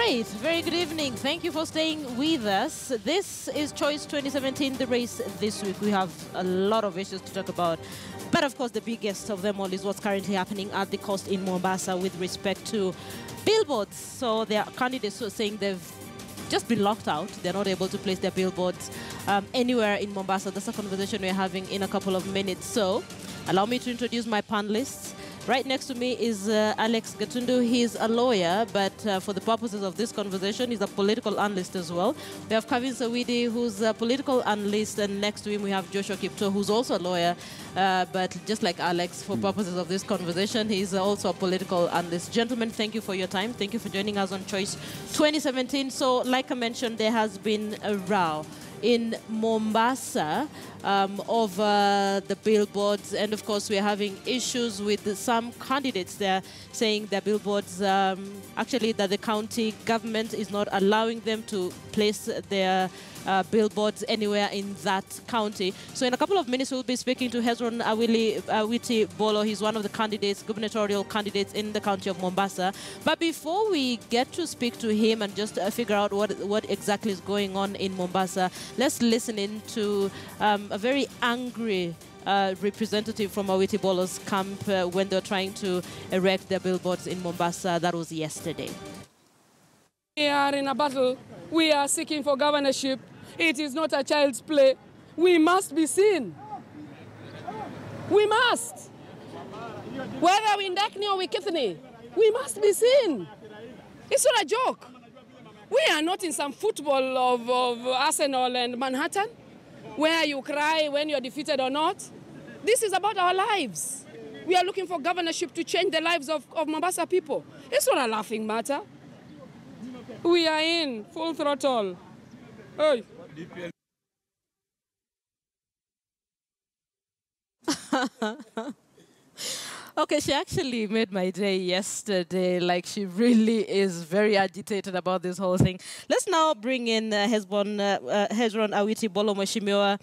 right, very good evening. Thank you for staying with us. This is Choice 2017, the race this week. We have a lot of issues to talk about. But of course, the biggest of them all is what's currently happening at the coast in Mombasa with respect to billboards. So there are candidates who are saying they've just been locked out. They're not able to place their billboards anywhere in Mombasa. That's a conversation we're having in a couple of minutes. So allow me to introduce my panelists. Right next to me is Alex Gatundu. He's a lawyer, but for the purposes of this conversation, he's a political analyst as well. We have Kevin Sawidi, who's a political analyst, and next to him we have Joshua Kipto, who's also a lawyer, but just like Alex, for purposes of this conversation, he's also a political analyst. Gentlemen, thank you for your time. Thank you for joining us on Choice 2017. So, like I mentioned, there has been a row in Mombasa over the billboards, and of course we're having issues with some candidates. They're saying their billboards, actually that the county government is not allowing them to place their billboards anywhere in that county. So in a couple of minutes we'll be speaking to Hezron Awiti Bolo. He's one of the candidates, gubernatorial candidates in the county of Mombasa. But before we get to speak to him and just figure out what exactly is going on in Mombasa, let's listen in to a very angry representative from Awiti Bolo's camp when they're trying to erect their billboards in Mombasa. That was yesterday. We are in a battle. We are seeking for governorship. It is not a child's play. We must be seen. We must. Whether we Ndakni or we Kithni, we must be seen. It's not a joke. We are not in some football of Arsenal and Manhattan, where you cry when you're defeated or not. This is about our lives. We are looking for governorship to change the lives of Mombasa people. It's not a laughing matter. We are in full throttle. Hey. Okay, she actually made my day yesterday. Like, she really is very agitated about this whole thing. Let's now bring in Hezron Awiti Bolo Mheshimiwa,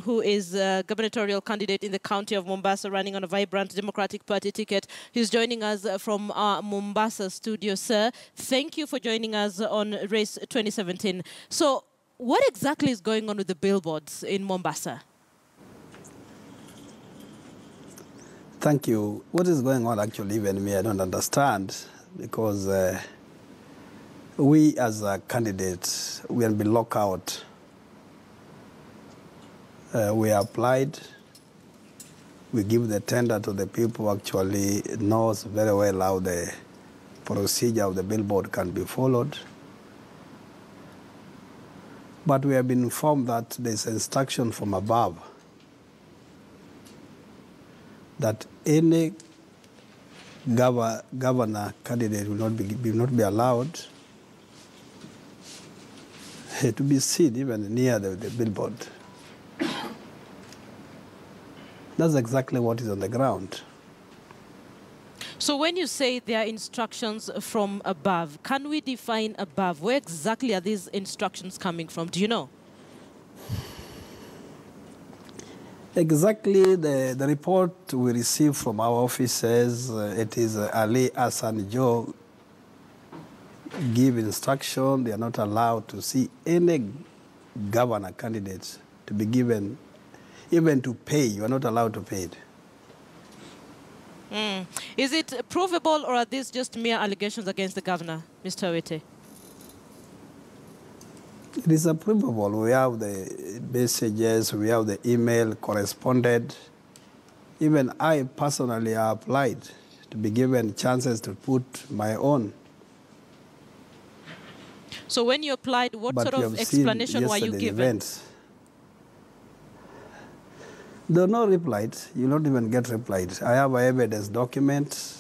who is a gubernatorial candidate in the county of Mombasa, running on a vibrant Democratic Party ticket. He's joining us from our Mombasa studio. Sir, thank you for joining us on Race 2017. So, what exactly is going on with the billboards in Mombasa? Thank you. What is going on actually, even me, I don't understand, because we as a candidate, we have been locked out. We applied, we give the tender to the people who actually knows very well how the procedure of the billboard can be followed. But we have been informed that there's instruction from above that any governor candidate will not be allowed to be seen even near the billboard. That's exactly what is on the ground. So when you say there are instructions from above, can we define above? Where exactly are these instructions coming from? Do you know? Exactly, the report we received from our office says it is Ali Hassan Joho give instruction. They are not allowed to see any governor candidate to be given, even to pay. You are not allowed to pay it. Is it provable, or are these just mere allegations against the governor, Mr. Awiti? It is provable. We have the messages, we have the email corresponded. Even I personally applied to be given chances to put my own. So when you applied, what sort of explanation were you given? Events. There are no replied. You don't even get replied. I have an evidence document.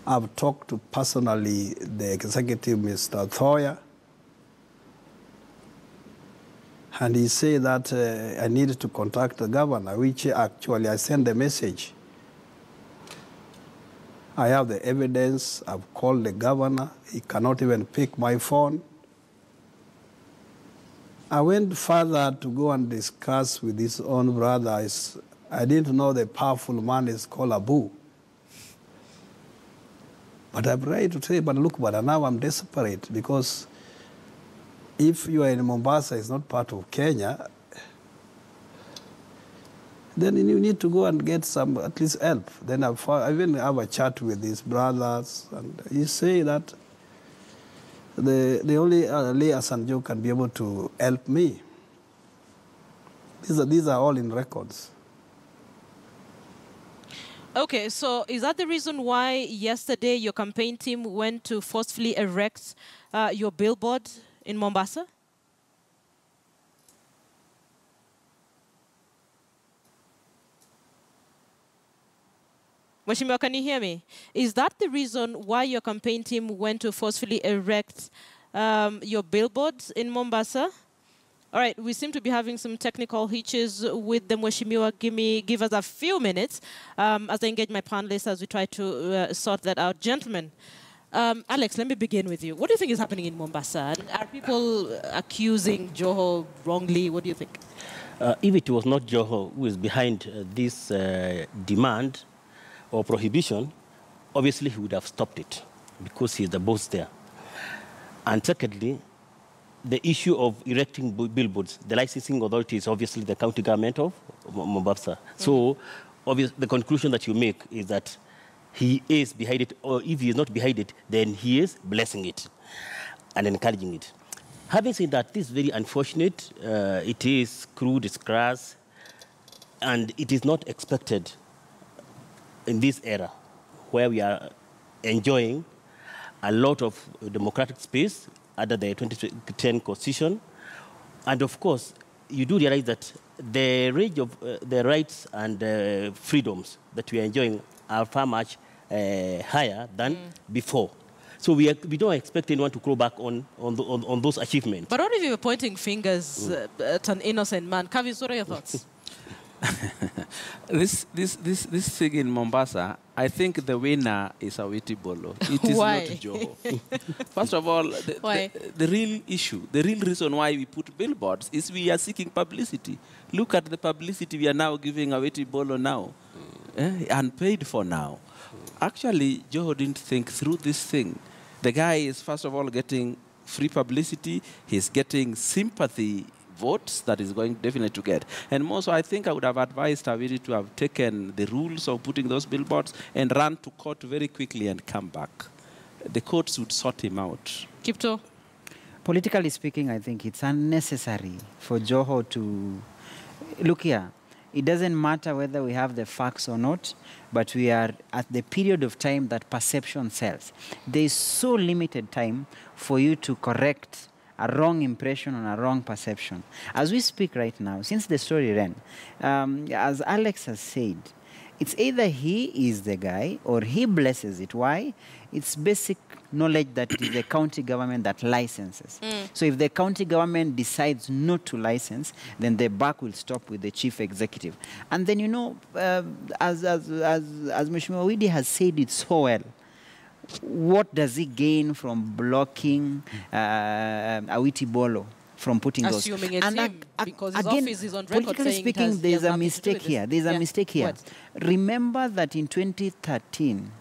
I've talked to personally the executive, Mr. Thoya, and he said that I needed to contact the governor, which actually I sent the message. I have the evidence. I've called the governor. He cannot even pick my phone. I went further to go and discuss with his own brother. I didn't know the powerful man is called Abu. But I'm ready to say, but look, but now I'm desperate because if you are in Mombasa, it's not part of Kenya, then you need to go and get some, at least help. Then I even have a chat with these brothers, and you say that the only Ali Hassan Joho can be able to help me. These are all in records. Okay, so is that the reason why yesterday your campaign team went to forcefully erect your billboard in Mombasa? Mheshimiwa, can you hear me? Is that the reason why your campaign team went to forcefully erect your billboards in Mombasa? All right, we seem to be having some technical hitches with the Mheshimiwa. Give us a few minutes as I engage my panelists as we try to sort that out. Gentlemen, Alex, let me begin with you. What do you think is happening in Mombasa? Are people accusing Joho wrongly? What do you think? If it was not Joho who is behind this demand or prohibition, obviously he would have stopped it because he's the boss there. And secondly, the issue of erecting billboards, the licensing authority is obviously the county government of Mombasa. So the conclusion that you make is that he is behind it, or if he is not behind it, then he is blessing it and encouraging it. Having said that, this is very unfortunate. It is crude, it's crass, and it is not expected in this era where we are enjoying a lot of democratic space under the 2010 Constitution. And of course, you do realize that the range of the rights and freedoms that we are enjoying are far much higher than before. So we don't expect anyone to go back on those achievements. But what if you were pointing fingers at an innocent man? Kavis, what are your thoughts? This thing in Mombasa, I think the winner is Awiti Bolo. It is Why? not Joho. First of all, the real issue, the real reason why we put billboards is we are seeking publicity. Look at the publicity we are now giving Awiti Bolo now, and paid for now. Actually, Joho didn't think through this thing. The guy is, first of all, getting free publicity. He's getting sympathy votes that is going definitely to get. And more so, I think I would have advised Awiti to have taken the rules of putting those billboards and run to court very quickly and come back. The courts would sort him out. Kipto? Politically speaking, I think it's unnecessary for Joho to... Look here, it doesn't matter whether we have the facts or not, but we are at the period of time that perception sells. There is so limited time for you to correct a wrong impression on a wrong perception. As we speak right now, since the story ran, as Alex has said, it's either he is the guy or he blesses it. Why? It's basic knowledge that it is the county government that licenses. So if the county government decides not to license, then the buck will stop with the chief executive. And then, you know, as Mheshimiwa Widi has said it so well, what does he gain from blocking Awiti Bolo from putting those? Assuming it's him, because his again, office is on record politically saying speaking, there's a mistake here. There's a mistake here. What? Remember that in 2013,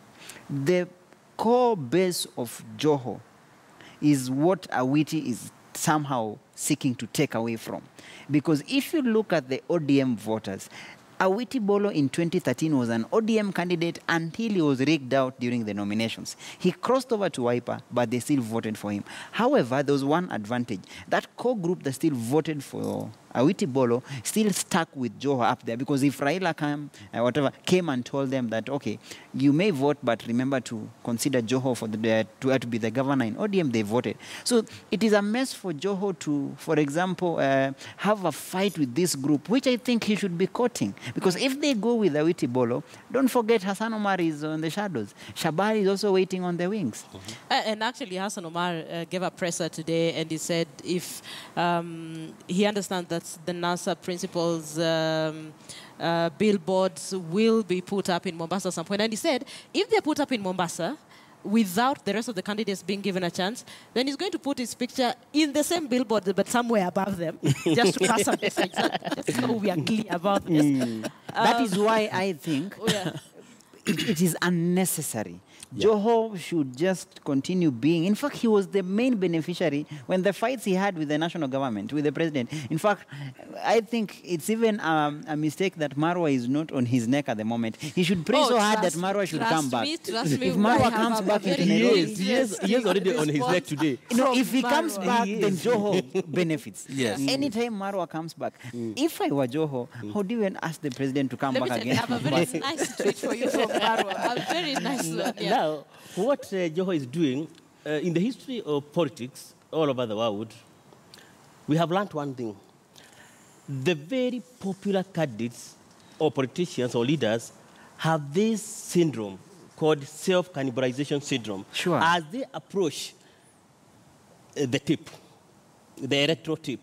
the core base of Joho is what Awiti is somehow seeking to take away from. Because if you look at the ODM voters, Awiti Bolo in 2013 was an ODM candidate until he was rigged out during the nominations. He crossed over to Wiper, but they still voted for him. However, there was one advantage. That core group that still voted for Awiti Bolo still stuck with Joho up there, because if Raila came and told them that, okay, you may vote, but remember to consider Joho for to be the governor in ODM, they voted. So it is a mess for Joho to, for example, have a fight with this group, which I think he should be courting. Because if they go with Awiti Bolo, don't forget Hassan Omar is on the shadows. Shabari is also waiting on the wings. And actually, Hassan Omar gave a presser today, and he said if he understands that the NASA principles billboards will be put up in Mombasa at some point. And he said, if they're put up in Mombasa, without the rest of the candidates being given a chance, then he's going to put his picture in the same billboard, but somewhere above them, just to pass a message. So we are clear about this. That is why I think it is unnecessary Joho should just continue being. In fact, he was the main beneficiary when the fights he had with the national government, with the president. In fact, I think it's even a mistake that Marwa is not on his neck at the moment. He should pray so hard that Marwa should come back. Trust me, if Marwa comes back into Nairobi, he is already on his neck today. No, if he comes back, then Joho benefits. Yes. Anytime Marwa comes back. If I were Joho, I would even ask the president to come back again. I have a very nice tweet for you from Marwa. A very nice one. Yeah. Now, what Joho is doing, in the history of politics all over the world, we have learned one thing. The very popular candidates or politicians or leaders have this syndrome called self-cannibalization syndrome. Sure. As they approach the tip, the electoral tip.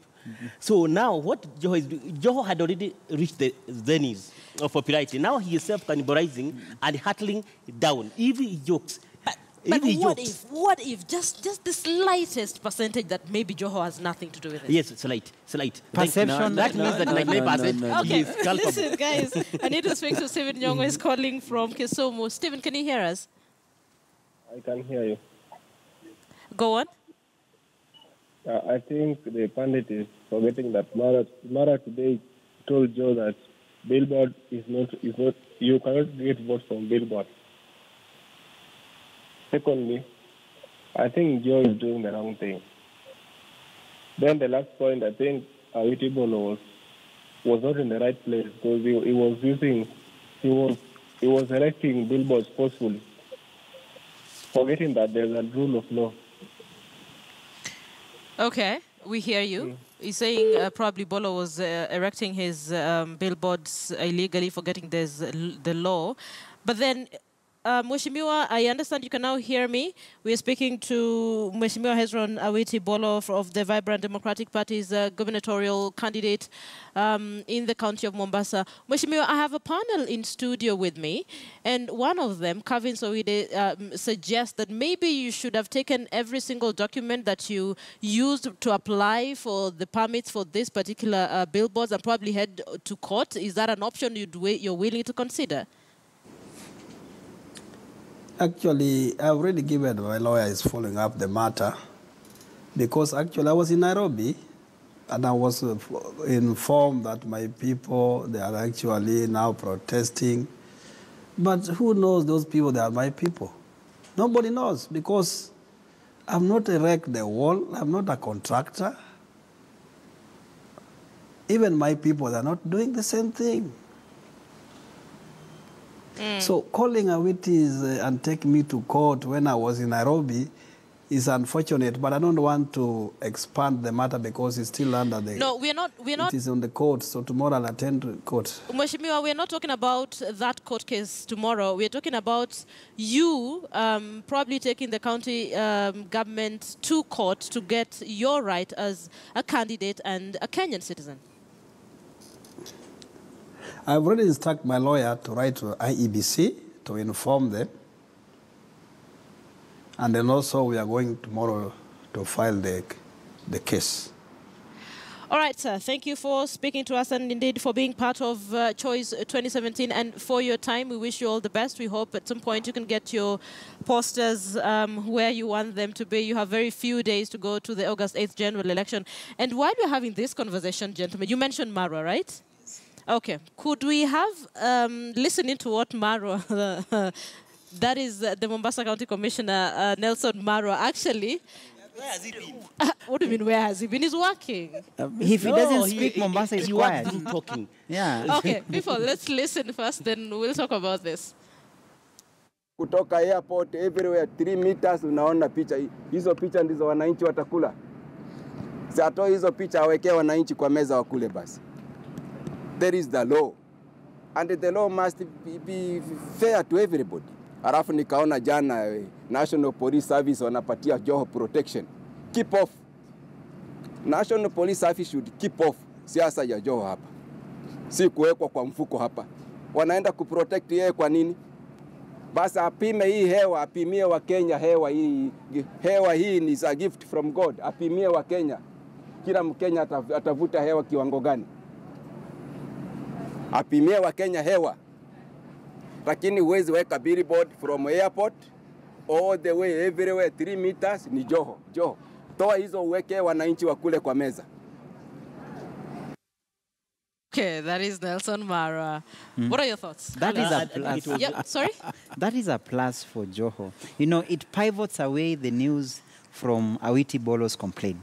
So now what Joho is doing, Joho had already reached the zenith of popularity. Now he is self-cannibalizing and hurtling down. Even he jokes. But what if just the slightest percentage that maybe Joho has nothing to do with it? Yes, slight. Perception, that means that like 9%. Okay, listen, guys. I need to speak to Stephen Nyong'o. He's calling from Kisumu. Stephen, can you hear us? I can hear you. Go on. I think the pundit is forgetting that Mara today told Joe that billboard is not, you cannot get votes from billboard. Secondly, I think Joe is doing the wrong thing. Then the last point, I think Awiti Bolo was not in the right place because he was electing billboards forcefully, forgetting that there's a rule of law. Okay, we hear you. He's saying probably Bolo was erecting his billboards illegally, forgetting there's the law. But then, Mheshimiwa, I understand you can now hear me. We are speaking to Mheshimiwa Hezron Awiti Bolo of the Vibrant Democratic Party's gubernatorial candidate in the county of Mombasa. Mheshimiwa, I have a panel in studio with me, and one of them, Kevin Sowide, suggests that maybe you should have taken every single document that you used to apply for the permits for this particular billboards and probably head to court. Is that an option you're willing to consider? Actually, I've already given my lawyer is following up the matter because actually I was in Nairobi and I was informed that my people, they are actually now protesting. But who knows those people, they are my people? Nobody knows because I'm not erecting the wall, I'm not a contractor. Even my people are not doing the same thing. So calling Awiti and taking me to court when I was in Nairobi is unfortunate, but I don't want to expand the matter because it's still under the... No, we're not... It is on the court, so tomorrow I'll attend to court. Mheshimiwa, we're not talking about that court case tomorrow. We're talking about you probably taking the county government to court to get your right as a candidate and a Kenyan citizen. I've already instructed my lawyer to write to IEBC to inform them. And then also we are going tomorrow to file the case. All right, sir. Thank you for speaking to us and indeed for being part of Choice 2017 and for your time. We wish you all the best. We hope at some point you can get your posters where you want them to be. You have very few days to go to the August 8th general election. And while we're having this conversation, gentlemen, you mentioned Marwa, right? Okay. Could we have listening to what Marwa, that is the Mombasa County Commissioner, Nelson Marwa, actually... Where has he been? What do you mean, where has he been? He's working. If he doesn't speak Mombasa, he's quiet. Talking. Yeah. Okay, before, let's listen first, then we'll talk about this. Kutoka airport, everywhere, 3 meters, unaona picha. Hizo picha ndizo wananchi watakula. Siatoe hizo picha awekee wananchi kwa meza wakule basi. There is the law. And the law must be fair to everybody. Alafu nikaona jana National Police Service wanapatia Joho protection. Keep off. National Police Service should keep off siasa ya Joho hapa. Si kuwekwa kwa mfuko hapa. Wanaenda kuprotect yeye kwa nini? Basi apime hii hewa, apimie wa Kenya hewa hii. Hewa hii ni a gift from God. Apimie wa Kenya. Kila Mkenya atavuta hewa kiwango gani? Apimie wa Kenya hewa. Lakini huwezi weka billboard from airport all the way everywhere 3 meters ni Joho. Joho, toa hizo uweke wananchi wakule kwa meza. Okay, that is Nelson Marwa. What are your thoughts? That is a plus. Yeah, sorry? That is a plus for Joho. You know, it pivots away the news from Awiti Bolo's complaint,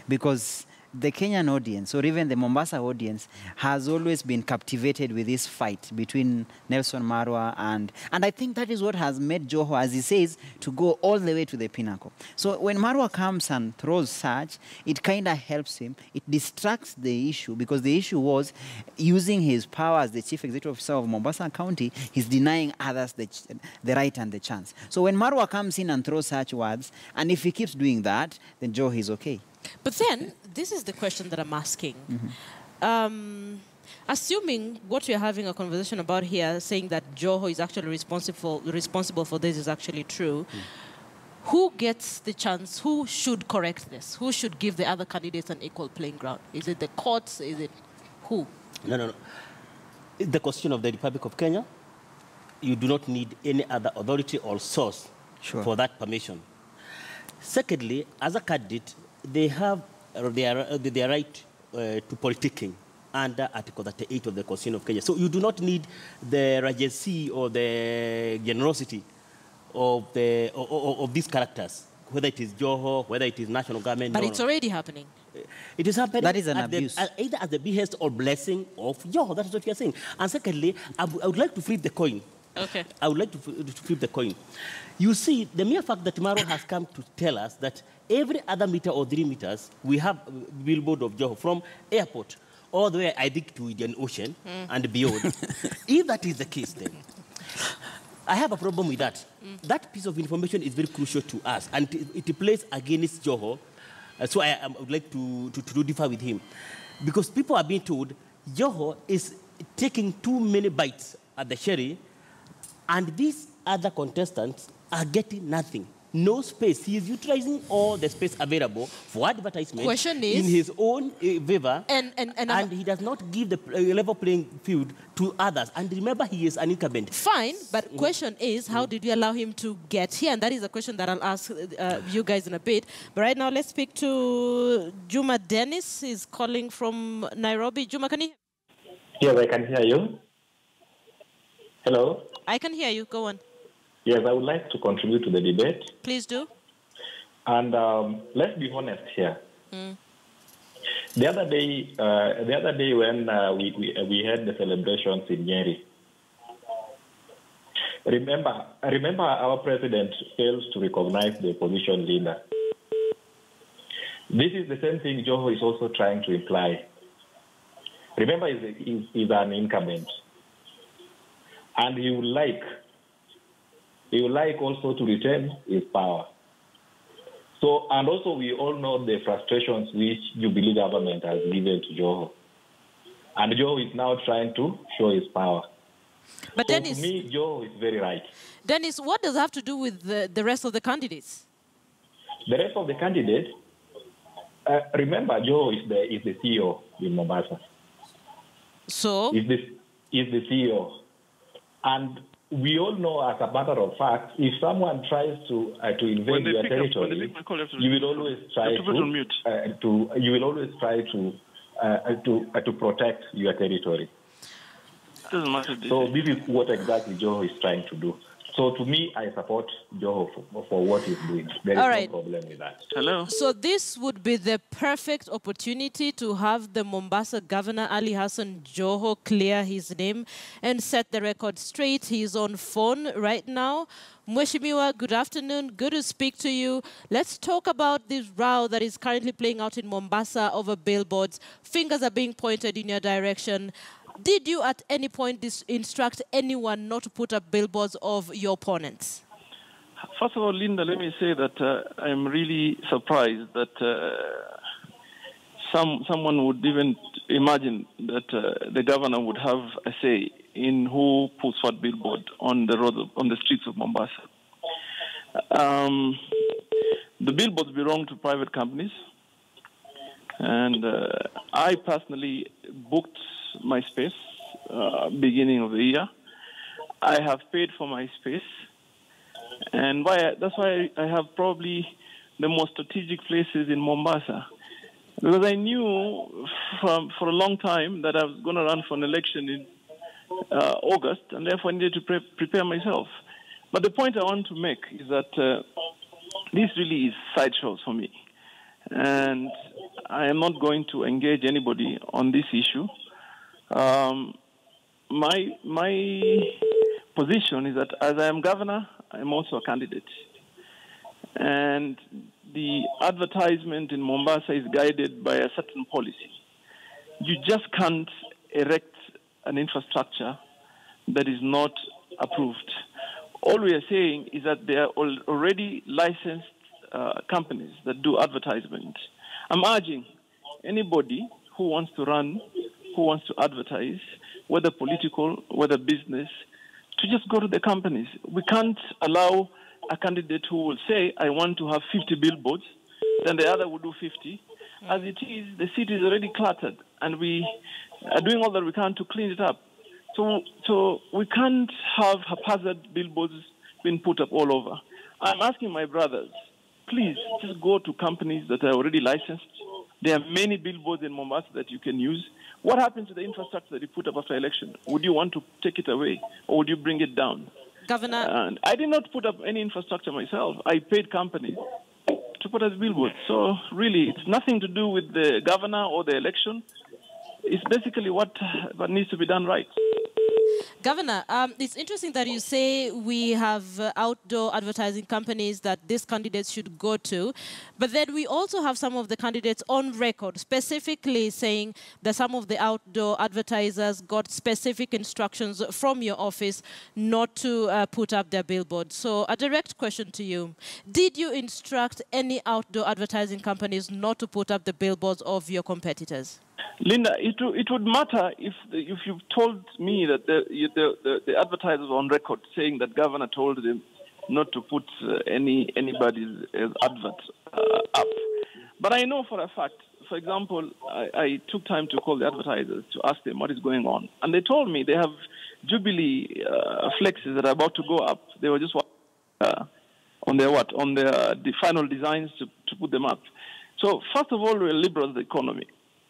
because the Kenyan audience, or even the Mombasa audience, has always been captivated with this fight between Nelson Marwa and I think that is what has made Joho, as he says, to go all the way to the pinnacle. So when Marwa comes and throws such, it kind of helps him. It distracts the issue, because the issue was using his power as the chief executive officer of Mombasa County, he's denying others the right and the chance. So when Marwa comes in and throws such words, and if he keeps doing that, then Joho is okay. But then, this is the question that I'm asking. Assuming what we're having a conversation about here, saying that Joho is actually responsible for this is actually true, who gets the chance? Who should correct this? Who should give the other candidates an equal playing ground? Is it the courts? Is it who? No. It's the Constitution of the Republic of Kenya. You do not need any other authority or source for that permission. Secondly, as a candidate, they have their right to politicking under Article 38 of the Constitution of Kenya. So you do not need the regency or the generosity of these characters, whether it is Joho, whether it is national government. But it's already happening. It is happening. That is an abuse. Either at the behest or blessing of Joho. That is what you are saying. And secondly, I would like to flip the coin. Okay. I would like to flip the coin. You see, the mere fact that Marwa has come to tell us that every other meter or 3 meters, we have a billboard of Joho from airport all the way, I think, to Indian Ocean and beyond. If that is the case, then I have a problem with that. That piece of information is very crucial to us, and it plays against Joho. So I would like to differ with him. Because people are being told Joho is taking too many bites at the cherry, and these other contestants are getting nothing. No space. He is utilizing all the space available for advertisement Question is, in his own favor, and he does not give the level playing field to others. And remember, he is an incumbent. Fine, but question is, how did you allow him to get here? And that is a question that I'll ask you guys in a bit. But right now, let's speak to Juma Dennis. He's calling from Nairobi. Juma, can you? Yes, I can hear you. Hello? I can hear you. Go on. Yes, I would like to contribute to the debate. Please do. And let's be honest here. The other day when we had the celebrations in Nyeri, remember our president fails to recognize the opposition leader. This is the same thing Joho is also trying to imply. Remember, he's an incumbent, and he would like also to retain his power. So, and also we all know the frustrations which Jubilee government has given to Joho. And Joho is now trying to show his power. But so Dennis, to me, Joho is very right. Dennis, what does it have to do with the rest of the candidates? The rest of the candidates, remember, Joho is the CEO in Mombasa. So? Is the CEO. And we all know, as a matter of fact, if someone tries to invade your territory, you will always try to protect your territory. So this is what exactly Joho is trying to do. So to me, I support Joho for what he's doing. There is no problem with that. Hello. So this would be the perfect opportunity to have the Mombasa governor, Ali Hassan Joho, clear his name and set the record straight. He's on phone right now. Mheshimiwa, good afternoon. Good to speak to you. Let's talk about this row that is currently playing out in Mombasa over billboards. Fingers are being pointed in your direction. Did you at any point instruct anyone not to put up billboards of your opponents? First of all, Linda, let me say that I'm really surprised that someone would even imagine that the governor would have a say in who puts what billboard on the road, on the streets of Mombasa. The billboards belong to private companies, and I personally booked my space beginning of the year. I have paid for my space, And that's why I have probably the most strategic places in Mombasa. Because I knew for a long time that I was going to run for an election in August, and therefore I needed to prepare myself. But the point I want to make is that this really is sideshows for me. And I am not going to engage anybody on this issue. My position is that as I am governor, I am also a candidate. And the advertisement in Mombasa is guided by a certain policy. You just can't erect an infrastructure that is not approved. All we are saying is that there are already licensed companies that do advertisement. I'm urging anybody who wants to run, who wants to advertise, whether political, whether business, to just go to the companies. We can't allow a candidate who will say, I want to have 50 billboards, then the other will do 50. As it is, the city is already cluttered, and we are doing all that we can to clean it up. So we can't have haphazard billboards being put up all over. I'm asking my brothers, please just go to companies that are already licensed. There are many billboards in Mombasa that you can use. What happens to the infrastructure that you put up after election? Would you want to take it away, or would you bring it down? Governor, I did not put up any infrastructure myself. I paid companies to put up billboards. So really, it's nothing to do with the governor or the election. It's basically what needs to be done right. Governor, it's interesting that you say we have outdoor advertising companies that these candidates should go to, but then we also have some of the candidates on record specifically saying that some of the outdoor advertisers got specific instructions from your office not to put up their billboards. So a direct question to you. Did you instruct any outdoor advertising companies not to put up the billboards of your competitors? Linda, it would matter if you told me that the advertisers were on record saying that governor told them not to put anybody's advert up. But I know for a fact, for example, I took time to call the advertisers to ask them what is going on. And they told me they have Jubilee flexes that are about to go up. They were just on the final designs to put them up. So first of all, we're liberals the economy.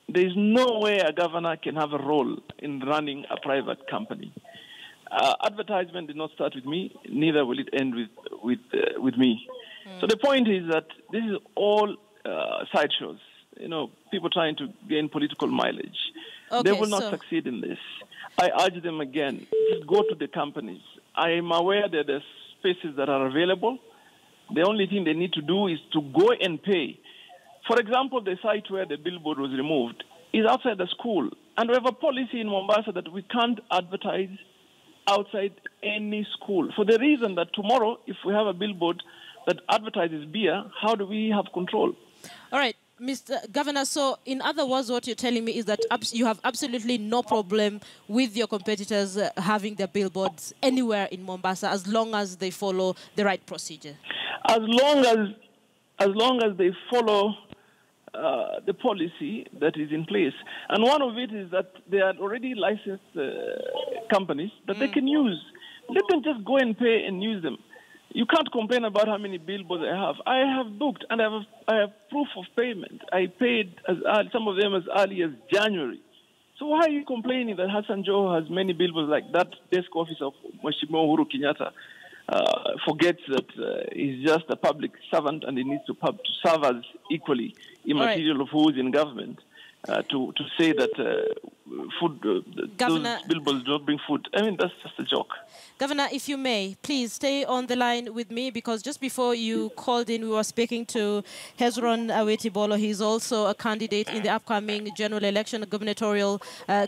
There is no way a governor can have a role in running a private company. Advertisement did not start with me, neither will it end with me. So the point is that this is all sideshows. You know, people trying to gain political mileage. Okay, they will not succeed in this. I urge them again, just go to the companies. I am aware that there's spaces that are available. The only thing they need to do is to go and pay. For example, the site where the billboard was removed is outside the school. And we have a policy in Mombasa that we can't advertise outside any school. For the reason that tomorrow, if we have a billboard that advertises beer, how do we have control? All right, Mr. Governor, so in other words, what you're telling me is that you have absolutely no problem with your competitors having their billboards anywhere in Mombasa as long as they follow the right procedure? As long as they follow the policy that is in place. And one of it is that there are already licensed companies that they can use. Let them just go and pay and use them. You can't complain about how many billboards I have. I have booked and I have proof of payment. I paid some of them as early as January. So why are you complaining that Hassan Joho has many billboards like that desk office of Mheshimiwa Uhuru Kenyatta forgets that he's just a public servant and he needs to serve as equally immaterial of who is in government to say that those billboards don't bring food. I mean, that's just a joke. Governor, if you may, please stay on the line with me because just before you called in, we were speaking to Hezron Aweti Bolo. He's also a candidate in the upcoming general election, a gubernatorial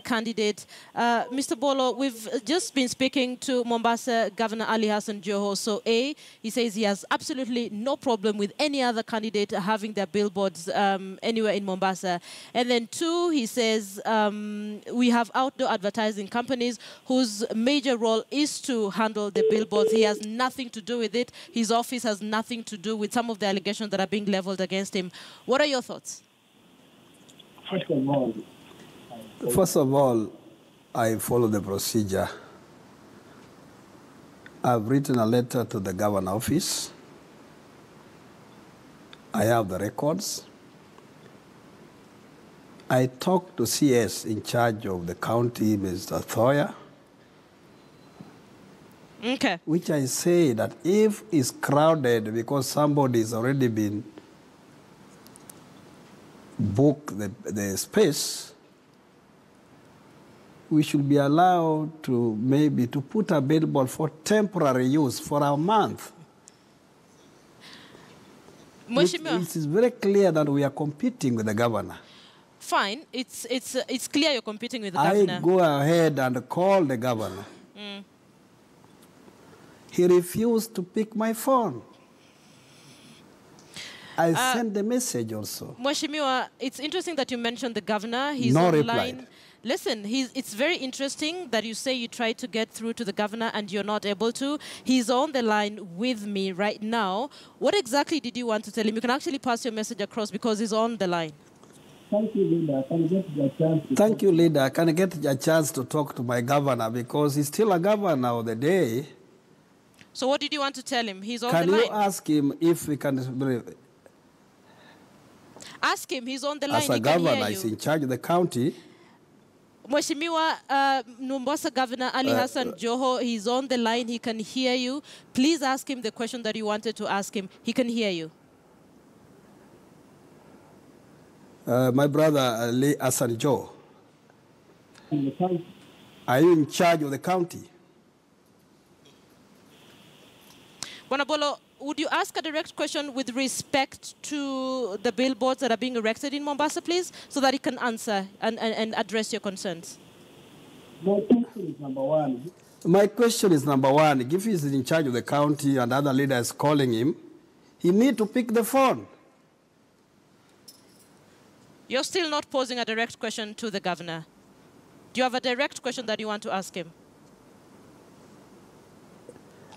candidate. Mr. Bolo, we've just been speaking to Mombasa Governor Ali Hassan Joho. So A, he says he has absolutely no problem with any other candidate having their billboards anywhere in Mombasa. And then two, he says we have outdoor advertising companies whose major role is to handle the billboards. He has nothing to do with it. His office has nothing to do with some of the allegations that are being leveled against him. What are your thoughts? First of all, I follow the procedure. I've written a letter to the governor office. I have the records. I talked to CS in charge of the county, Mr. Thoya, okay, which I say that if it's crowded because somebody's already been booked the space, we should be allowed to maybe to put a billboard for temporary use for a month. It is very clear that we are competing with the governor. Fine, it's clear you're competing with the governor. I go ahead and call the governor. He refused to pick my phone. I sent the message also. Mheshimiwa, it's interesting that you mentioned the governor. He's no online. reply. Listen, it's very interesting that you say you tried to get through to the governor and you're not able to. He's on the line with me right now. What exactly did you want to tell him? You can actually pass your message across because he's on the line. Thank you, Linda. Can I get a chance to Thank you, leader. Can I get a chance to talk to my governor because he's still a governor of the day. So what did you want to tell him? He's on the line. Can you ask him if we can... Ask him. He's on the line. As a governor, he's in charge of the county. Mheshimiwa, Mombasa Governor Ali Hassan Joho, he's on the line. He can hear you. Please ask him the question that you wanted to ask him. He can hear you. My brother Ali Hassan Joho, are you in charge of the county? Wanabolo, would you ask a direct question with respect to the billboards that are being erected in Mombasa, please, so that he can answer and address your concerns? My question is number one. My question is number one. If he's in charge of the county and other leaders calling him, he needs to pick the phone. You're still not posing a direct question to the governor. Do you have a direct question that you want to ask him?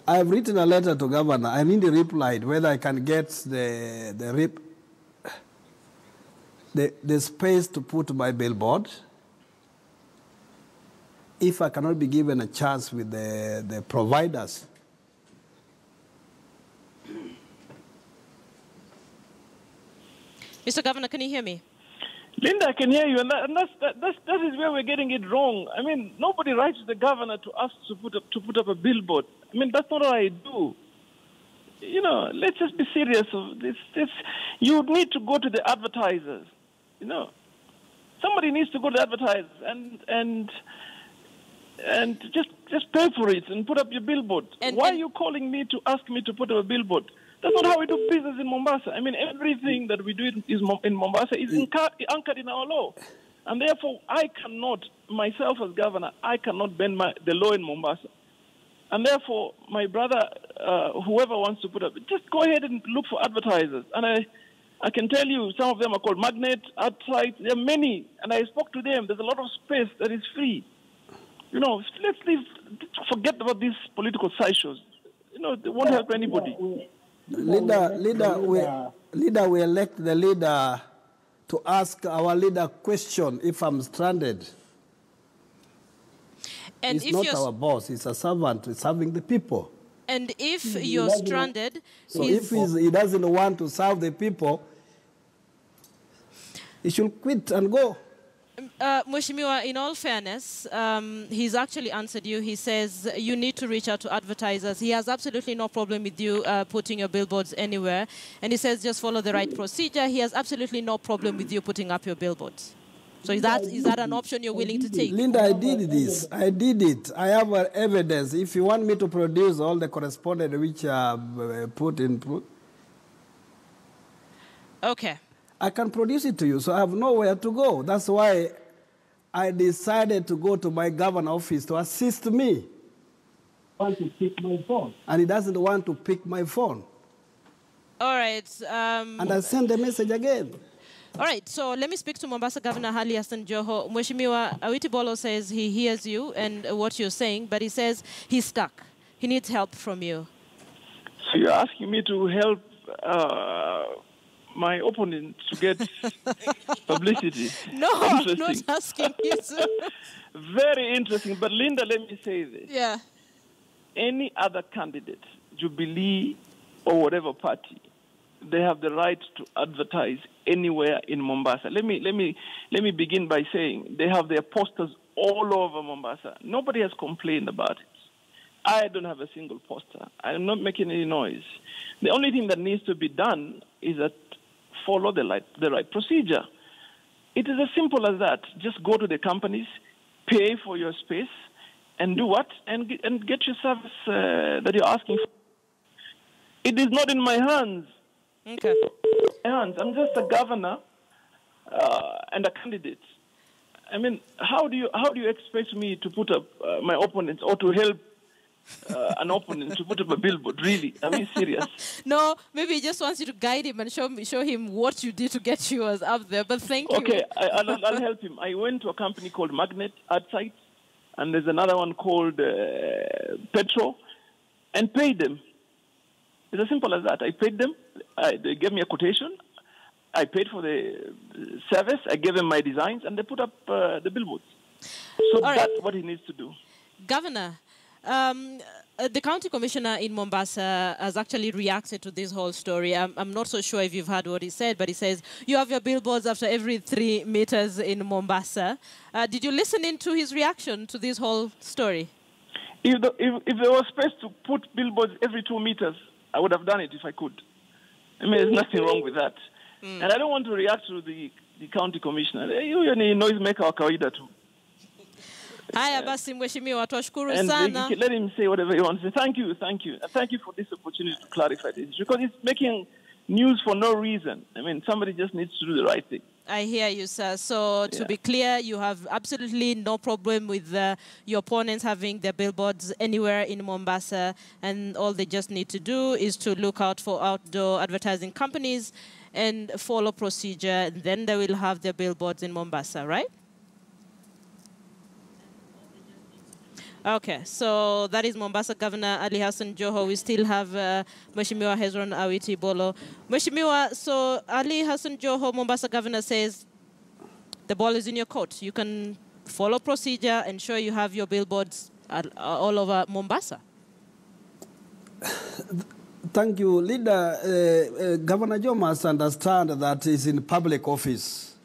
I've written a letter to governor. I need a reply whether I can get the space to put my billboard. If I cannot be given a chance with the providers. Mr. Governor, can you hear me? Linda, I can hear you, and that is where we're getting it wrong. I mean, nobody writes to the governor to ask to put up a billboard. I mean, that's not what I do. You know, let's just be serious. You need to go to the advertisers. You know, somebody needs to go to the advertisers and just pay for it and put up your billboard. Why are you calling me to ask me to put up a billboard? That's not how we do business in Mombasa. I mean, everything that we do in Mombasa is anchored in our law. And therefore, I cannot, myself as governor, I cannot bend the law in Mombasa. And therefore, my brother, whoever wants to put up, just go ahead and look for advertisers. And I can tell you, some of them are called Magnet, Outside. There are many. And I spoke to them. There's a lot of space that is free. You know, let's forget about these political sideshows. You know, they won't help anybody. Leader, we elect the leader to ask our leader question if I'm stranded. And it's not our boss, he's a servant, he's serving the people. And if you're stranded... So if he doesn't want to serve the people, he should quit and go. Mheshimiwa, in all fairness, he's actually answered you. He says you need to reach out to advertisers. He has absolutely no problem with you putting your billboards anywhere. And he says just follow the right procedure. He has absolutely no problem with you putting up your billboards. So is that an option you're willing to take? Linda, I did this. I did it. I have evidence. If you want me to produce all the correspondence which are put in... Okay. I can produce it to you, so I have nowhere to go. That's why I decided to go to my governor office to assist me. Want to pick my phone. And he doesn't want to pick my phone. All right. And I sent the message again. All right, so let me speak to Mombasa Governor Ali Hassan Joho. Mheshimiwa, Awiti Bolo says he hears you and what you're saying, but he says he's stuck. He needs help from you. So you're asking me to help my opponent to get publicity? No, I'm not asking you to. Very interesting. But Linda, let me say this. Yeah. any other candidate, Jubilee or whatever party, they have the right to advertise anywhere in Mombasa. Let me begin by saying they have their posters all over Mombasa. Nobody has complained about it. I don't have a single poster. I'm not making any noise. The only thing that needs to be done is that follow the right procedure. It is as simple as that. Just go to the companies, pay for your space, and do what? And get your service that you're asking for. It is not in my hands. Okay. I'm just a governor and a candidate. I mean, how do you expect me to put up my opponents or to help an opponent to put up a billboard? Really? I mean, serious? No, maybe he just wants you to guide him and show him what you did to get yours up there. But thank you. Okay, I'll help him. I went to a company called Magnet Outside, and there's another one called Petro, and paid them. It's as simple as that. I paid them. They gave me a quotation. I paid for the service. I gave them my designs, and they put up the billboards. So that's what he needs to do. Governor, the county commissioner in Mombasa has actually reacted to this whole story. I'm not so sure if you've heard what he said, but he says, you have your billboards after every 3 meters in Mombasa. Did you listen into his reaction to this whole story? If there was space to put billboards every 2 meters, I would have done it if I could. I mean, there's nothing wrong with that. And I don't want to react to the county commissioner. You ni noisemaker wa kawaida tu. Haya basi mheshimiwa, twashukuru And sana. let him say whatever he wants to say. Thank you. And thank you for this opportunity to clarify this, because it's making news for no reason. I mean, somebody just needs to do the right thing. I hear you, sir. So to be clear, you have absolutely no problem with your opponents having their billboards anywhere in Mombasa, and all they just need to do is to look out for outdoor advertising companies and follow procedure. Then they will have their billboards in Mombasa, right? Okay, so that is Mombasa Governor Ali Hassan Joho. We still have Mheshimiwa Hezron Awiti Bolo. Mheshimiwa, so Ali Hassan Joho, Mombasa Governor, says the ball is in your court. You can follow procedure, ensure you have your billboards all over Mombasa. Thank you, Leader. Governor Joe must understand that he's in public office,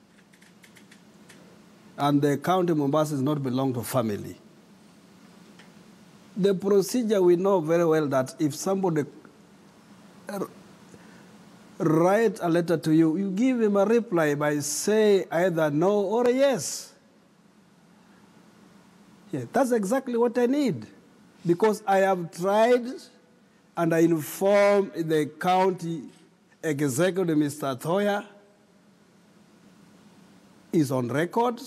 and the county of Mombasa does not belong to family. The procedure, we know very well that if somebody write a letter to you, you give him a reply by say either no or yes. Yeah, that's exactly what I need, because I have tried and I informed the county executive, Mr. Thoya, is on record.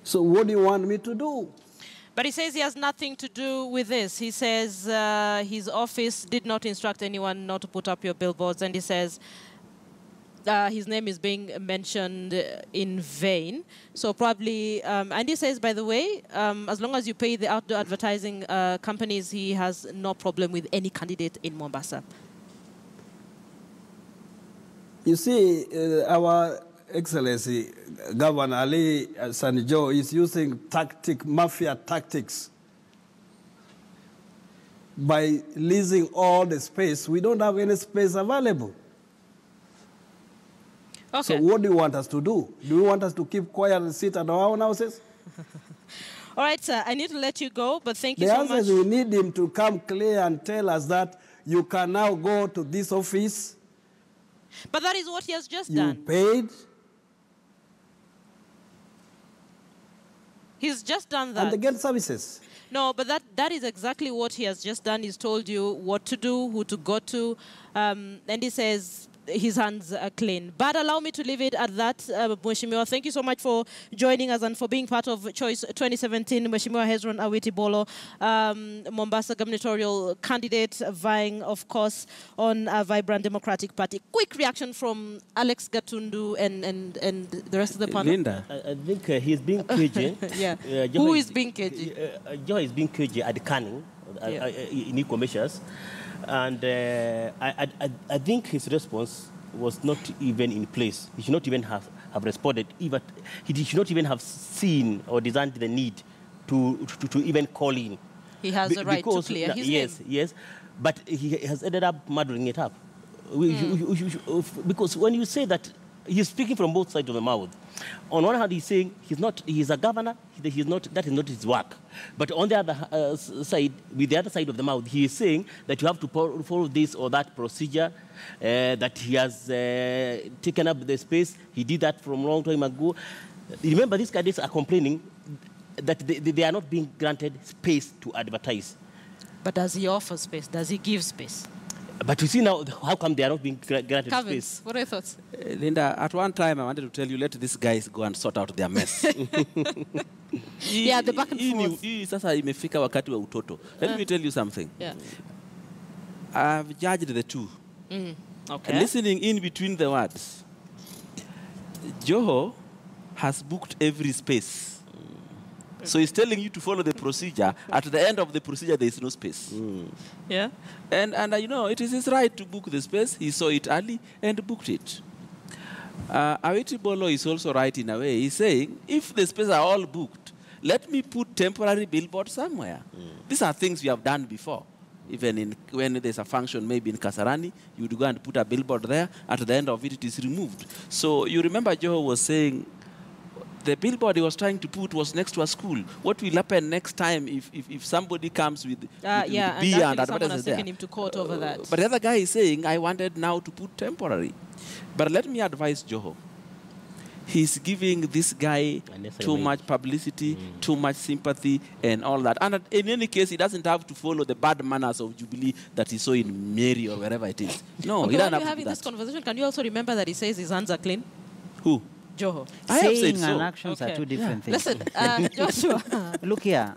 So what do you want me to do? But he says he has nothing to do with this. He says his office did not instruct anyone not to put up your billboards, and he says his name is being mentioned in vain. So probably, and he says, by the way, as long as you pay the outdoor advertising companies, he has no problem with any candidate in Mombasa. You see, our Excellency Governor Ali Hassan Joho is using mafia tactics. By leasing all the space, we don't have any space available. Okay. So what do you want us to do? Do you want us to keep quiet and sit at our own houses? All right, sir, I need to let you go, but thank you so much. The answer is we need him to come clear and tell us that you can now go to this office. But that is what he has just done. You paid. He's just done that. And they get services. No, but that is exactly what he has just done. He's told you what to do, who to go to, and he says his hands are clean. But allow me to leave it at that, Mheshimiwa. Thank you so much for joining us and for being part of Choice 2017. Mheshimiwa Hezron Awiti Bolo, Mombasa gubernatorial candidate, vying, of course, on a vibrant Democratic Party. Quick reaction from Alex Gatundu and the rest of the panel. Linda, I think he's being cagey. Yeah. Who is being cagey? Joho is being cagey at the canning, in equal measures. And I think his response was not even in place. He should not even have responded. He should not even have seen or discerned the need to even call in. He has a right to clear his name. Yes, but he has ended up muddling it up. Because when you say that, he's speaking from both sides of the mouth. On one hand, he's saying he's a governor, that is not his work. But on the other side, with the other side of the mouth, he is saying that you have to follow this or that procedure, that he has taken up the space. He did that from a long time ago. Remember, these candidates are complaining that they are not being granted space to advertise. But does he offer space? Does he give space? But you see now, how come they are not being granted space? What are your thoughts? Linda, at one time I wanted to tell you, let these guys go and sort out their mess. Yeah, the back and forth. Sasa imefika wakati wa utoto. Let me tell you something. Yeah. I've judged the two. Okay. Listening in between the words, Joho has booked every space. So he's telling you to follow the procedure. At the end of the procedure, there is no space. Yeah. And you know, it is his right to book the space. He saw it early and booked it. Awiti Bolo is also right in a way. He's saying, if the spaces are all booked, let me put temporary billboards somewhere. These are things we have done before. Even when there's a function, maybe in Kasarani, you would go and put a billboard there. At the end of it, it is removed. So you remember Joho was saying, the billboard he was trying to put was next to a school. What will happen next time if somebody comes with yeah, beer and someone has advertises there? taken him to court over that. But the other guy is saying, I wanted now to put temporary. But let me advise Joho. He's giving this guy too much publicity, too much sympathy, and all that. And in any case, he doesn't have to follow the bad manners of Jubilee that he saw in Mary or wherever it is. No, Okay, he doesn't while have you're to having do this that. conversation, can you also remember that he says his hands are clean? Who? Joho. I have said Saying so. and actions are two different things. Listen, Joshua. Look here,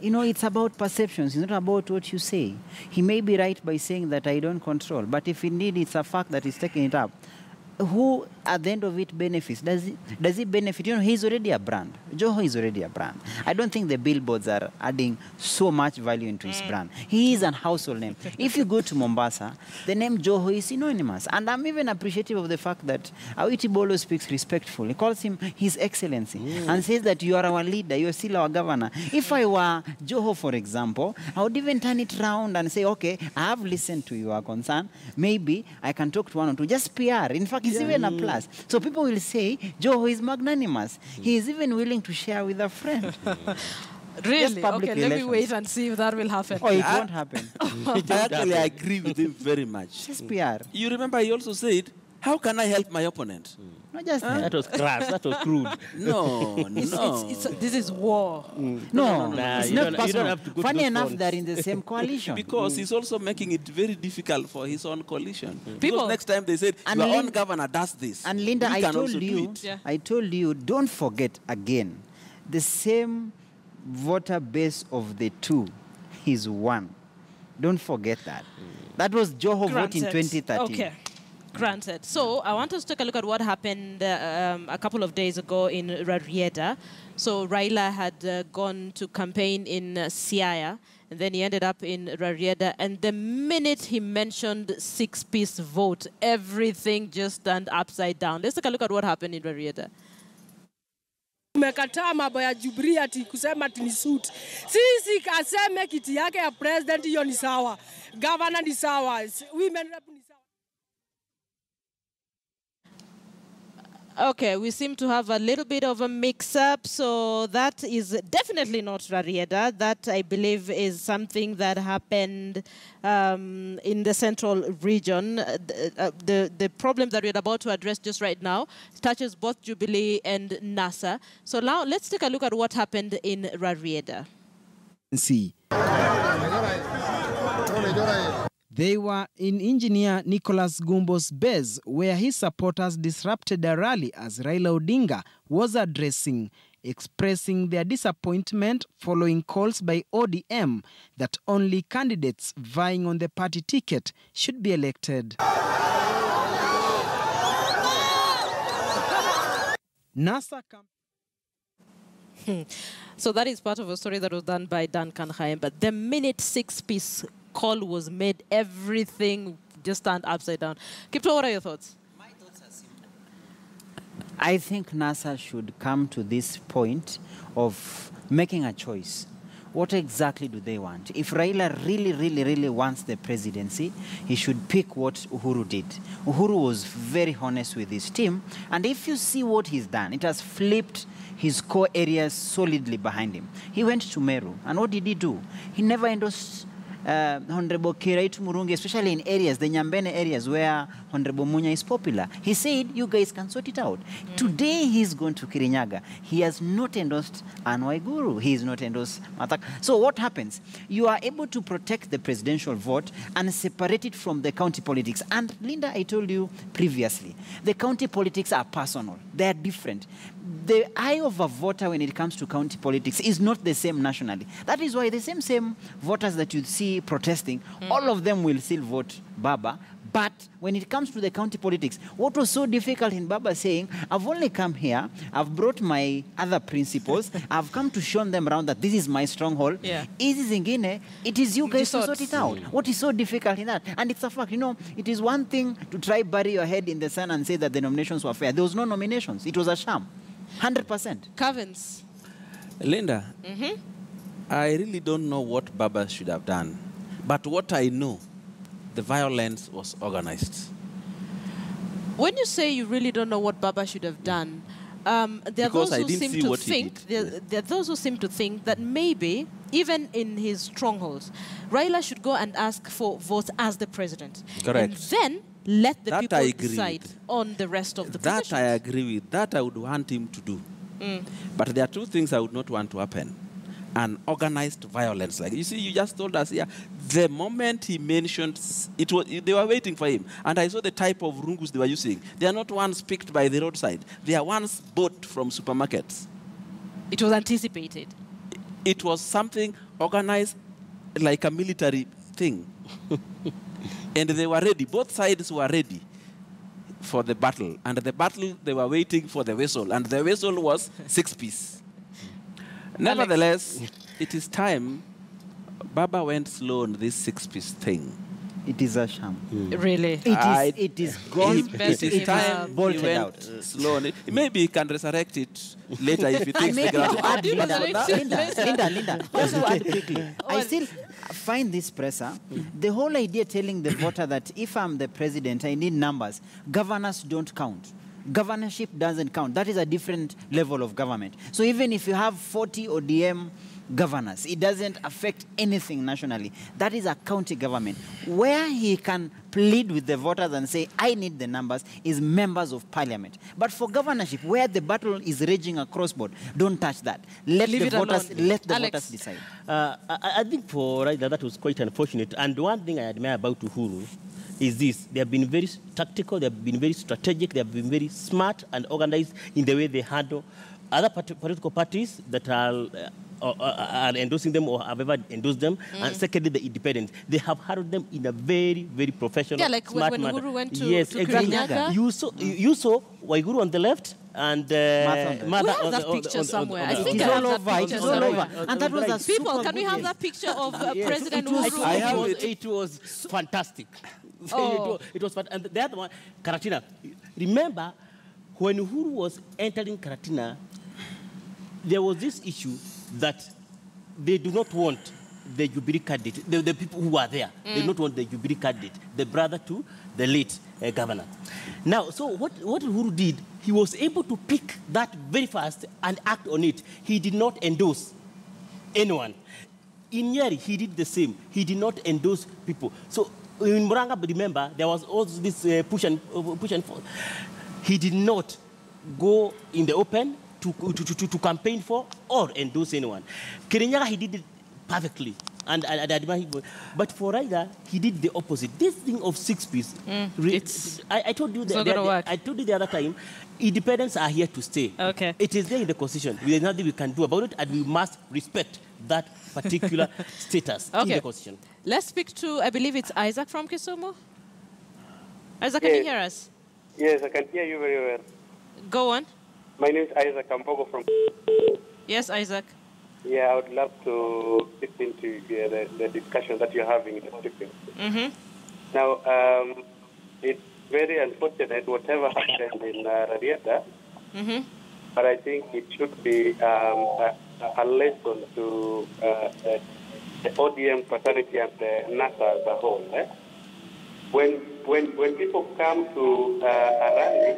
you know, it's about perceptions. It's not about what you say. He may be right by saying that I don't control, but if indeed it's a fact that he's taking it up, who at the end of it benefits? Does he benefit? You know, he's already a brand. Joho is already a brand. I don't think the billboards are adding so much value into his brand. He is a household name. If you go to Mombasa, the name Joho is synonymous. And I'm even appreciative of the fact that Awiti Bolo speaks respectfully. He calls him His Excellency and says that you are our leader, you are still our governor. If I were Joho, for example, I would even turn it around and say, okay, I have listened to your concern. Maybe I can talk to one or two. Just PR. In fact, it's even a plus. So people will say, Joho is magnanimous. He is even willing to share with a friend. Really? public Okay, let me relations. wait and see if that will happen. Oh, it won't happen. I actually agree with him very much. Just PR. You remember he also said, how can I help my opponent? Not just That was crass. That was crude. No, no. This is war. No, Nah, it's you not don't personal. have to go to Funny those enough, fronts. they're in the same coalition. Because he's also making it very difficult for his own coalition. People- Because next time they said, And your own Lin- governor does this. And Linda, we I can told also do you, it. Yeah. I told you, don't forget again, the same voter base of the two is one. Don't forget that. That was Joho vote in Granted. 2013. Okay. Granted. So I want us to take a look at what happened a couple of days ago in Rarieda. So Raila had gone to campaign in Siaya, and then he ended up in Rarieda. And the minute he mentioned six-piece vote, everything just turned upside down. Let's take a look at what happened in Rarieda. Umekataa mambo ya Jubilee ati kusema ati ni suit. Sisi kaseme kiti yake ya president hiyo ni sawa. Governor ni sawa. Women rep ni sawa. Okay, we seem to have a little bit of a mix-up, so that is definitely not Rarieda. That, I believe, is something that happened in the central region. The problem that we're about to address just right now touches both Jubilee and NASA. So now let's take a look at what happened in Rarieda. They were in engineer Nicholas Gumbo's base, where his supporters disrupted a rally as Raila Odinga was addressing, expressing their disappointment following calls by ODM that only candidates vying on the party ticket should be elected. NASA So that is part of a story that was done by Dan Kanhaim. But the minute six-piece call was made, everything just turned upside down. Kipto, what are your thoughts? My thoughts are simple. I think NASA should come to this point of making a choice. What exactly do they want? If Raila really wants the presidency, he should pick what Uhuru did. Uhuru was very honest with his team, and if you see what he's done, it has flipped his core areas solidly behind him. He went to Meru, and what did he do? He never endorsed Honorable Kiraitu Murungi, especially in areas, the Nyambene areas where Honorable Munya is popular. He said, you guys can sort it out. Today, he's going to Kirinyaga. He has not endorsed Anne Waiguru. He has not endorsed Mathak. So what happens? You are able to protect the presidential vote and separate it from the county politics. And Linda, I told you previously, the county politics are personal. They are different. The eye of a voter when it comes to county politics is not the same nationally. That is why the same voters that you see protesting, all of them will still vote Baba. But when it comes to the county politics, what was so difficult in Baba saying, I've only come here, I've brought my other principles, I've come to show them around that this is my stronghold. Yeah. It is you guys to sort it out. What is so difficult in that? And it's a fact, you know, it is one thing to try bury your head in the sand and say that the nominations were fair. There was no nominations. It was a sham. 100%. Cavins. Linda, I really don't know what Baba should have done. But what I know, the violence was organized. When you say you really don't know what Baba should have done, there are those who seem to think that maybe, even in his strongholds, Raila should go and ask for votes as the president. Correct. And then let the that people decide with. on the rest of the That positions. I agree with. That I would want him to do. But there are two things I would not want to happen. An organized violence. Like you see, you just told us here, the moment he mentioned, they were waiting for him. And I saw the type of rungus they were using. They are not ones picked by the roadside. They are ones bought from supermarkets. It was anticipated. It was something organized like a military thing. And they were ready. Both sides were ready for the battle. And the battle, they were waiting for the vessel. And the vessel was 6-piece. Nevertheless, it is time. Baba went slow on this 6-piece thing. It is a sham. Really? It is gone. It is time bolted he went out. slow on it. Maybe he can resurrect it later if he thinks the ground. Linda, just to add quickly. I still find this presser, the whole idea telling the voter that if I'm the president, I need numbers. Governors don't count. Governorship doesn't count. That is a different level of government. So even if you have 40 ODM governors, it doesn't affect anything nationally. That is a county government. Where he can plead with the voters and say, I need the numbers, is members of parliament. But for governorship, where the battle is raging across board, don't touch that. Let the voters decide. I think for Raila, that was quite unfortunate. And one thing I admire about Uhuru is this. They have been very tactical, they have been very strategic, they have been very smart and organized in the way they handle other political parties that are endorsing them or have ever endorsed them. And secondly, the independents. They have handled them in a very, very professional, like smart when manner. Uhuru went to exactly. Kirinyaga. You saw Waiguru on the left and we have that picture somewhere. I think I have that picture somewhere. And that was a People, can we have that picture of President Uhuru? I have it. It was fantastic. It was fun. And the other one, Karatina. Remember, when Uhuru was entering Karatina, there was this issue that they do not want the Jubilee candidate, the people who are there, they do not want the Jubilee candidate, the brother to the late governor. Now, so what Uhuru did, he was able to pick that very fast and act on it. He did not endorse anyone. In Nyeri, he did the same. He did not endorse people. So in Muranga, remember, there was also this push and forth. He did not go in the open to campaign for or endorse anyone. Kirinyaga, he did it perfectly. And I admire him. But for Raila, he did the opposite. This thing of 6-piece, I told you the other time, independents are here to stay. Okay. It is there in the Constitution. There is nothing we can do about it, and we must respect that particular status in the Constitution. Let's speak to, I believe it's Isaac from Kisumu. Isaac, can you hear us? Yes, I can hear you very well. Go on. My name is Isaac Kampogo from... Yes, Isaac. Yeah, I would love to listen to the discussion that you're having in the briefing. Now, it's very unfortunate whatever happened in Rarieta, but I think it should be a lesson to the ODM fraternity and the NASA as a whole. When people come to a rally,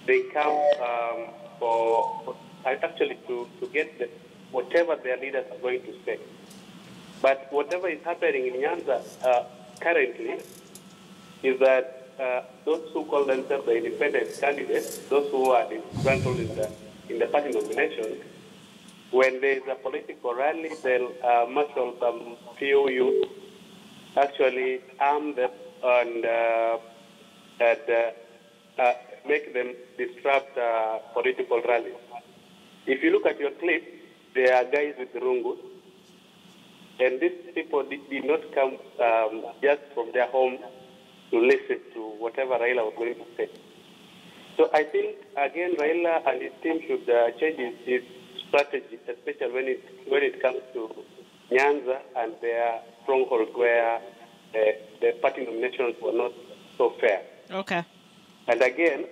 they come for actually to get whatever their leaders are going to say. But whatever is happening in Nyanza currently is that those who call themselves the independent candidates, those who are disgruntled in the party nomination, when there is a political rally, they'll marshal some few youth, actually arm them and make them disrupt political rallies. If you look at your clip, there are guys with rungu, and these people did not come just from their home to listen to whatever Raila was going to say. So I think, again, Raila and his team should change his strategy, especially when it comes to Nyanza and their stronghold where the party nominations were not so fair. Okay. And again,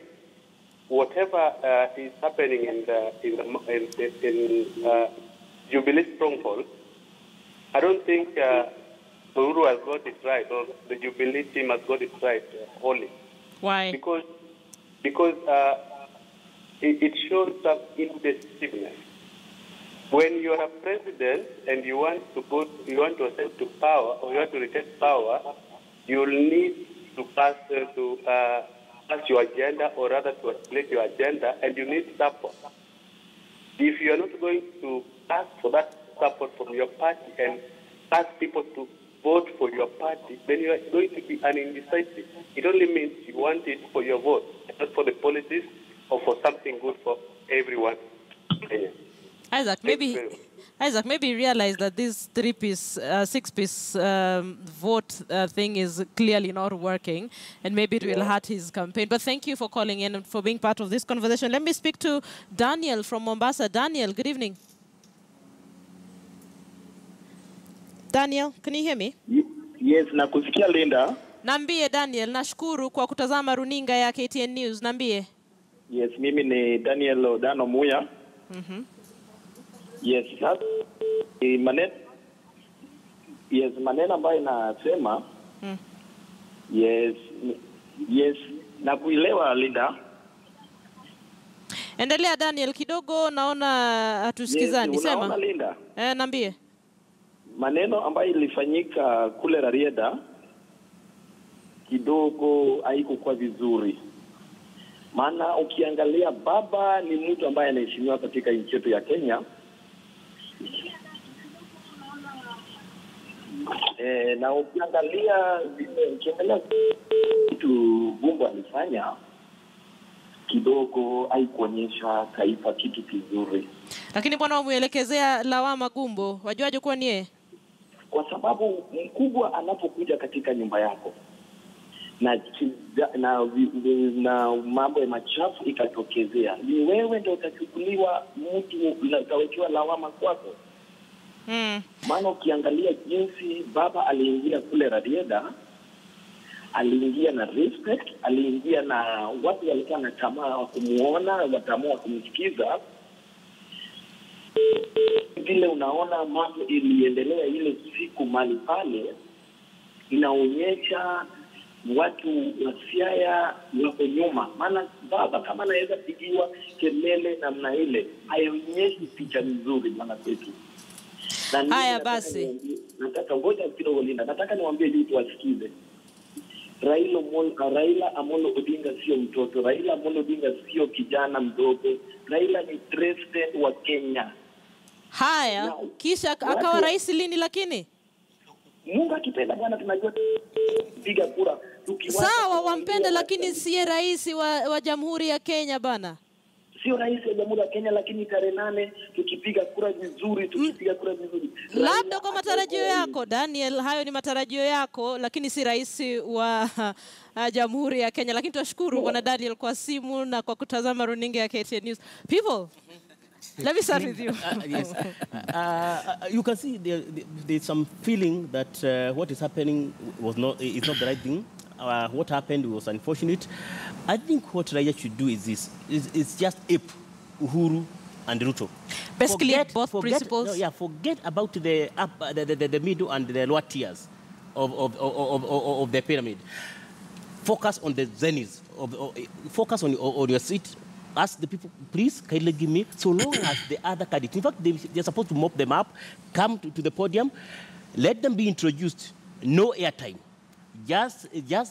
whatever is happening in Jubilee stronghold, I don't think Uhuru has got it right, or the Jubilee team has got it right wholly. Why? Because it shows some indecisiveness. When you are a president and you want to ascend to power, or you want to retain power, you will need to pass your agenda, or rather to articulate your agenda, and you need support. If you are not going to ask for that support from your party and ask people to vote for your party, then you are going to be indecisive. It only means you want it for your vote, not for the policies or for something good for everyone in Kenya. Isaac, maybe realize that this six-piece vote thing is clearly not working, and maybe it will hurt his campaign. But thank you for calling in and for being part of this conversation. Let me speak to Daniel from Mombasa. Daniel, good evening. Daniel, can you hear me? Yes, nakusikia Linda. Nambie Daniel, nashukuru kwa kutazama runinga ya KTN News. Nambie. Yes, mimi ni Daniel Odano Muya. Yes, maneno ambayo nasema yes, nakuelewa Linda. Endelea Daniel, kidogo naona hatusikizani. Yes, sema. Unaona Linda? Nambie. Maneno ambayo ilifanyika kule Rarieda kidogo haikuwa vizuri. Maana ukiangalia baba ni mtu ambaye anaheshimiwa katika nchi yetu ya Kenya. Na ukiangalia kitu Gumbo alifanya kidogo haikuonyesha taifa kitu kizuri. Lakini bwana umuelekezea lawama Gumbo, wajuaje kuwa ni yeye? Kwa sababu mkubwa anapokuja katika nyumba yako na mambo ya machafu ikatokezea, ni wewe ndio utachukuliwa, mtu utawekewa lawama kwako. Maana ukiangalia jinsi baba aliingia kule Rarieda, aliingia na respect, aliingia na watu walikuwa na tamaa kumuona, wataamua kumsikiza. Vile unaona mambo iliendelea ile siku mali pale, inaonyesha watu wa Siaya wako nyuma. Maana baba kama anaweza pigiwa kelele namna ile, haionyeshi picha nzuri maana kwetu. Haya basi. Nataka ngoja kidogo Linda. Nataka niwaambie yutu wasikize. Raila Amolo Odinga sio mtoto. Raila Amolo Odinga sio kijana mdogo. Raila ni president wa Kenya. Haya, kisha akawa rais lini lakini? Mungu akipenda bwana tunajua piga kura. Sawa, wampenda lakini siye rais wa Jamhuri ya Kenya bana. Sio rais wa Jamhuri ya Kenya, lakini tarehe 8 tukipiga kura vizuri, Labda kwa matarajio yako Daniel, hayo ni matarajio yako, lakini si rais wa Jamhuri ya Kenya. Lakini tunashukuru bwana Daniel kwa simu na kwa kutazama runinga ya KTN News. People, let me start with you. Yes. You can see there's some feeling that what is happening is not the right thing. What happened was unfortunate. I think what Raila should do is this: is just ape Uhuru and Ruto. Basically, both principles. No, yeah, forget about the middle and the lower tiers of the pyramid. Focus on the zenith. Focus on your seat. Ask the people, please, kindly give me, so long as the other candidates. In fact, they're supposed to mop them up, come to the podium, let them be introduced. No airtime. Just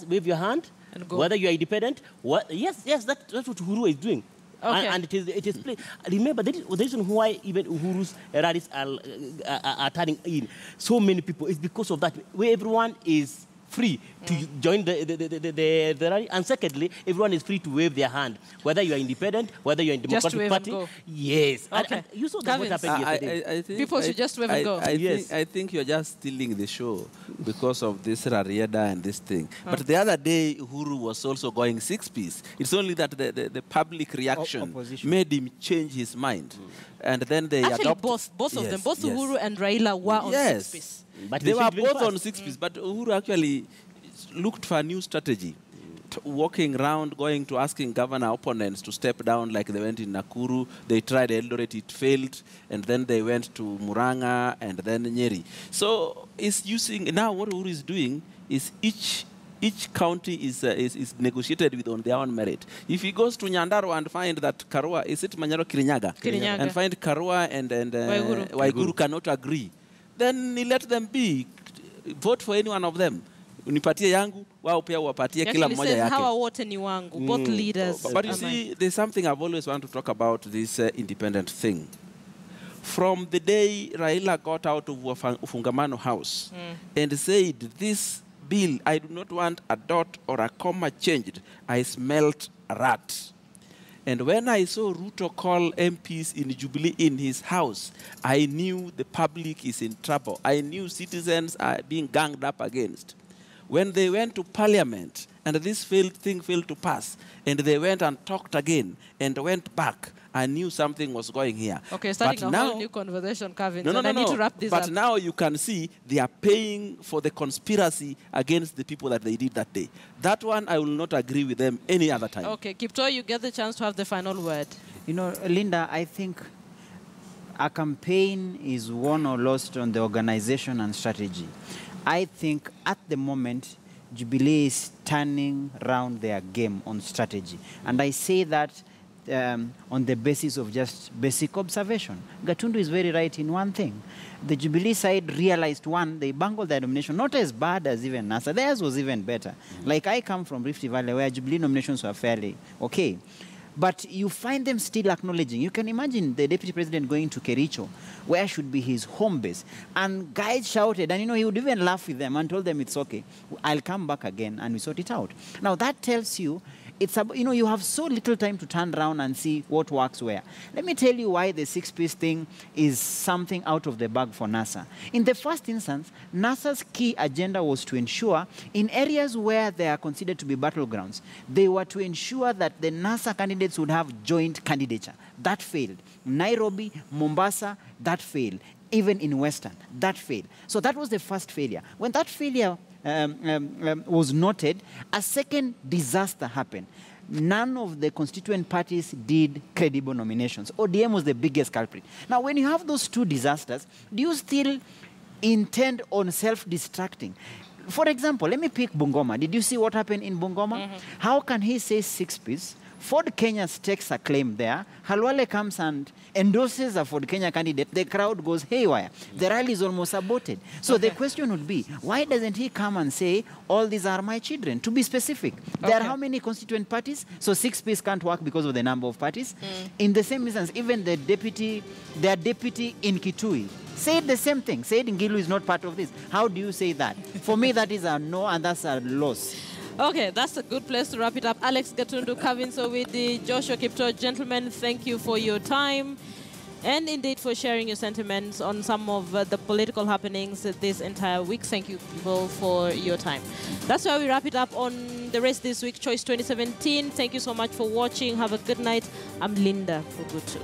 wave your hand, and go. Whether you are independent. Yes, that's what Uhuru is doing. Okay. And it is play. Remember, the reason why even Uhuru's rallies are turning in so many people is because of that, where everyone is free to join the rally, and secondly, everyone is free to wave their hand, whether you are independent, whether you are in Democratic Party. And go. Yes. Okay. And you saw what happened yesterday. I think people should just wave and go. I think you're just stealing the show because of this Rarieda and this thing. But the other day, Uhuru was also going 6-piece. It's only that the public reaction made him change his mind. And then they actually adopted... both of them, both Uhuru and Raila were on 6-piece. But they were both on 6-piece, but Uhuru actually looked for a new strategy. Walking around, going to asking governor opponents to step down like they went in Nakuru. They tried Eldoret, it failed. And then they went to Muranga and then Nyeri. So it's using, now what Uhuru is doing is each county is negotiated with on their own merit. If he goes to Nyandarua and find that Karua, is it Manyaro Kirinyaga? And find Karua and Waiguru cannot agree, then he let them be. Vote for any one of them. Unipatie yangu, wao pia wapatie kila mmoja yake. Hawa wote ni wangu, both leaders. But you see, there's something I've always wanted to talk about, this independent thing. From the day Raila got out of Ufungamano House and said, this bill, I do not want a dot or a comma changed, I smelt a rat. And when I saw Ruto call MPs in Jubilee in his house, I knew the public is in trouble. I knew citizens are being ganged up against. When they went to Parliament and this thing failed to pass, and they went and talked again and went back, I knew something was going here. Okay, starting a whole new conversation, Kevin. I need to wrap this up. But now you can see they are paying for the conspiracy against the people that they did that day. That one, I will not agree with them any other time. Okay, Kipto, you get the chance to have the final word. You know, Linda, I think a campaign is won or lost on the organization and strategy. I think at the moment, Jubilee is turning around their game on strategy. And I say that on the basis of just basic observation. Gatundu is very right in one thing. The Jubilee side realized, one, they bungled their nomination, not as bad as even NASA. Theirs was even better. Like I come from Rift Valley, where Jubilee nominations were fairly okay. But you find them still acknowledging. You can imagine the deputy president going to Kericho, where should be his home base. And guys shouted, and he would even laugh with them and told them it's okay. I'll come back again and we sort it out. Now that tells you, you have so little time to turn around and see what works where. Let me tell you why the 6-piece thing is something out of the bag for NASA. In the first instance, NASA's key agenda was to ensure in areas where they are considered to be battlegrounds, they were to ensure that the NASA candidates would have joint candidature. That failed. Nairobi, Mombasa, that failed. Even in Western, that failed. So that was the first failure. When that failure was noted, a second disaster happened. None of the constituent parties did credible nominations. ODM was the biggest culprit. Now, when you have those two disasters, do you still intend on self-destructing? For example, let me pick Bungoma. Did you see what happened in Bungoma? How can he say 6-piece? Ford Kenya stakes a claim there. Halwale comes and endorses a Ford Kenya candidate. The crowd goes haywire. The rally is almost aborted. So the question would be, why doesn't he come and say, all these are my children? To be specific, there are how many constituent parties? So 6-piece can't work because of the number of parties. In the same instance, even their deputy in Kitui said the same thing. Said Ngilu is not part of this. How do you say that? For me, that is a no, and that's a loss. Okay, that's a good place to wrap it up. Alex Gatundu, Kevin Sowidi, Joshua Kipto, gentlemen, thank you for your time and indeed for sharing your sentiments on some of the political happenings this entire week. Thank you, people, for your time. That's why we wrap it up on the race this week, Choice 2017. Thank you so much for watching. Have a good night. I'm Linda Fugutu.